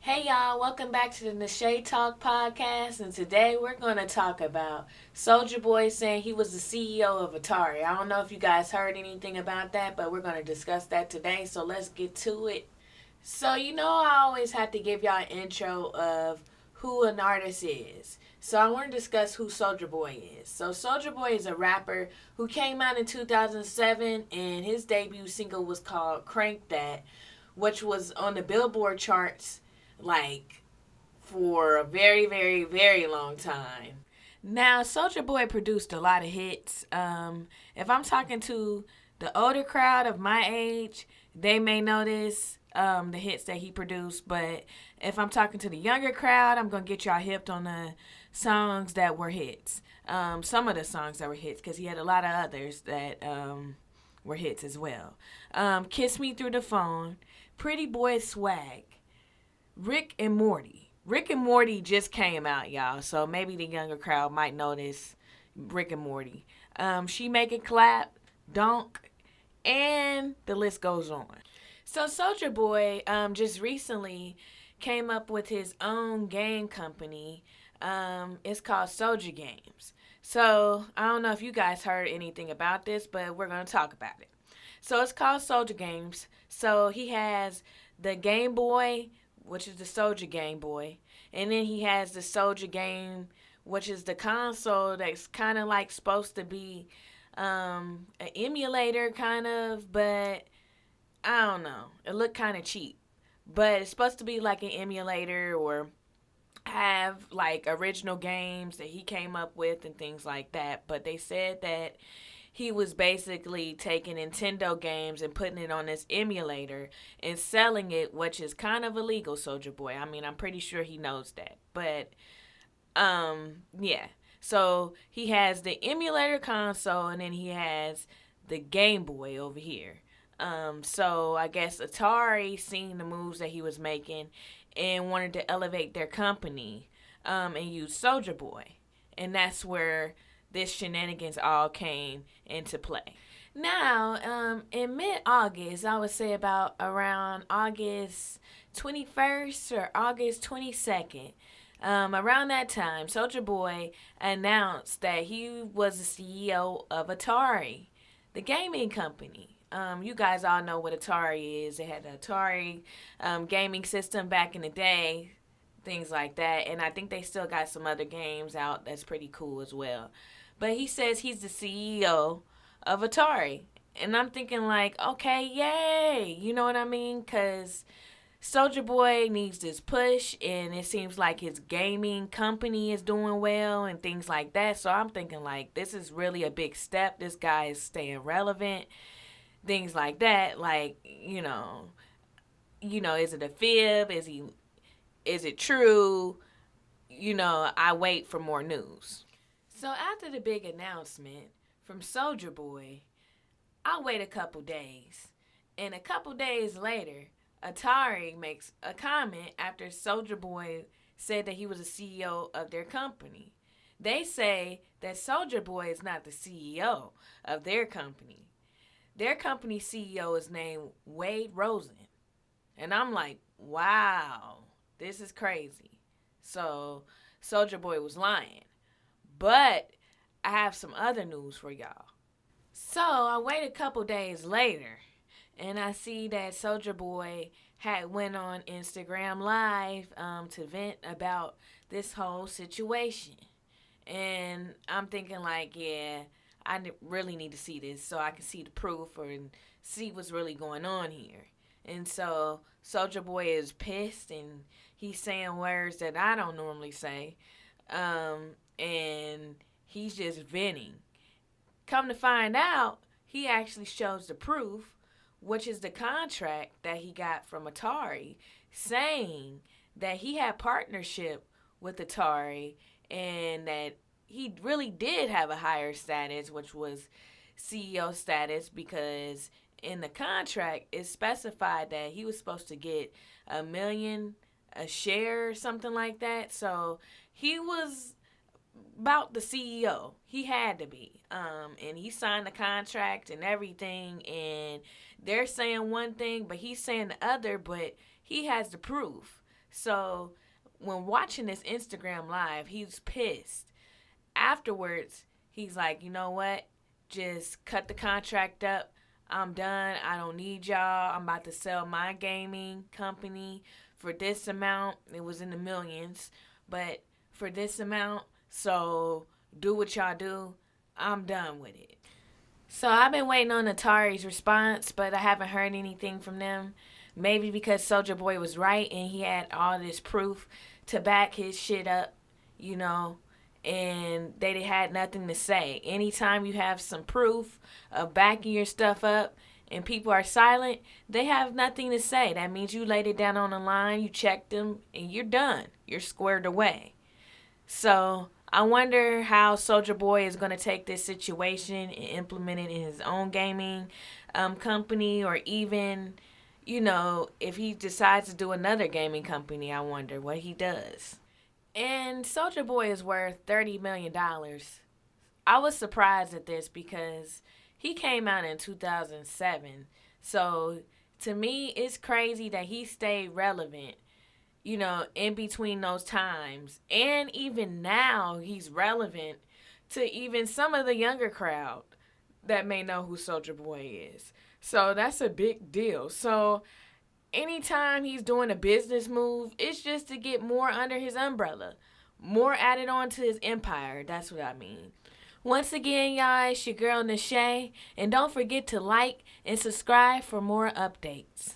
Hey y'all, welcome back to the Nashay Talk podcast, and today we're going to talk about Soulja Boy saying he was the CEO of Atari. I don't know if you guys heard anything about that, but we're going to discuss that today, so let's get to it. So, I always have to give y'all an intro of who an artist is. So, I want to discuss who Soulja Boy is. So, Soulja Boy is a rapper who came out in 2007, and his debut single was called Crank That, which was on the Billboard charts like for a very, very, very long time. Now, Soulja Boy produced a lot of hits. If I'm talking to the older crowd of my age, they may notice the hits that he produced. But if I'm talking to the younger crowd, I'm gonna get y'all hipped on the songs that were hits. Some of the songs that were hits, because he had a lot of others that were hits as well. "Kiss Me Through the Phone," "Pretty Boy Swag," Rick and Morty. Rick and Morty just came out, y'all, so maybe the younger crowd might notice Rick and Morty. She Make It Clap, Donk, and the list goes on. So Soulja Boy just recently came up with his own game company. It's called Soulja Games. So I don't know if you guys heard anything about this, but we're gonna talk about it. So it's called Soulja Games. So he has the Game Boy, which is the Soulja Game Boy, and then he has the Soulja Game, which is the console that's kind of like supposed to be an emulator, kind of, but I don't know. It looked kind of cheap, but it's supposed to be like an emulator or have like original games that he came up with and things like that. But they said that he was basically taking Nintendo games and putting it on this emulator and selling it, which is kind of illegal, Soulja Boy. I mean, I'm pretty sure he knows that. But yeah. So he has the emulator console and then he has the Game Boy over here. So I guess Atari seen the moves that he was making and wanted to elevate their company and use Soulja Boy. And that's where this shenanigans all came into play. Now, in mid August, I would say about around August 21st or August 22nd, around that time, Soulja Boy announced that he was the CEO of Atari, the gaming company. You guys all know what Atari is. They had the Atari gaming system back in the day, things like that. And I think they still got some other games out that's pretty cool as well. But he says he's the CEO of Atari. And I'm thinking like, okay, yay. You know what I mean? Because Soulja Boy needs this push, and it seems like his gaming company is doing well and things like that. So I'm thinking like, this is really a big step. This guy is staying relevant, things like that. Like, is it a fib? Is it true? I wait for more news. So after the big announcement from Soulja Boy, I'll wait a couple days. And a couple days later, Atari makes a comment after Soulja Boy said that he was the CEO of their company. They say that Soulja Boy is not the CEO of their company. Their company CEO is named Wade Rosen. And I'm like, wow, this is crazy. So Soulja Boy was lying. But I have some other news for y'all. So I wait a couple days later and I see that Soulja Boy had went on Instagram Live to vent about this whole situation. And I'm thinking like, yeah, really need to see this so I can see the proof and see what's really going on here. And so Soulja Boy is pissed and he's saying words that I don't normally say. And he's just venting. Come to find out, he actually shows the proof, which is the contract that he got from Atari, saying that he had partnership with Atari and that he really did have a higher status, which was CEO status, because in the contract it specified that he was supposed to get 1 million a share or something like that. So he was about the CEO. He had to be. And he signed the contract and everything. And they're saying one thing, but he's saying the other. But he has the proof. So when watching this Instagram live, he's pissed. Afterwards, he's like, you know what? Just cut the contract up. I'm done. I don't need y'all. I'm about to sell my gaming company for this amount. It was in the millions, but for this amount. So do what y'all do. I'm done with it. So I've been waiting on Atari's response, but I haven't heard anything from them. Maybe because Soulja Boy was right and he had all this proof to back his shit up, you know, and they had nothing to say. Anytime you have some proof of backing your stuff up and people are silent, they have nothing to say. That means you laid it down on the line, you checked them, and you're done. You're squared away. So I wonder how Soulja Boy is going to take this situation and implement it in his own gaming company, or even, if he decides to do another gaming company. I wonder what he does. And Soulja Boy is worth $30 million. I was surprised at this because he came out in 2007. So to me, it's crazy that he stayed relevant, in between those times. And even now, he's relevant to even some of the younger crowd that may know who Soulja Boy is. So that's a big deal. So anytime he's doing a business move, it's just to get more under his umbrella, more added on to his empire. That's what I mean. Once again, y'all, it's your girl Nashay, and don't forget to like and subscribe for more updates.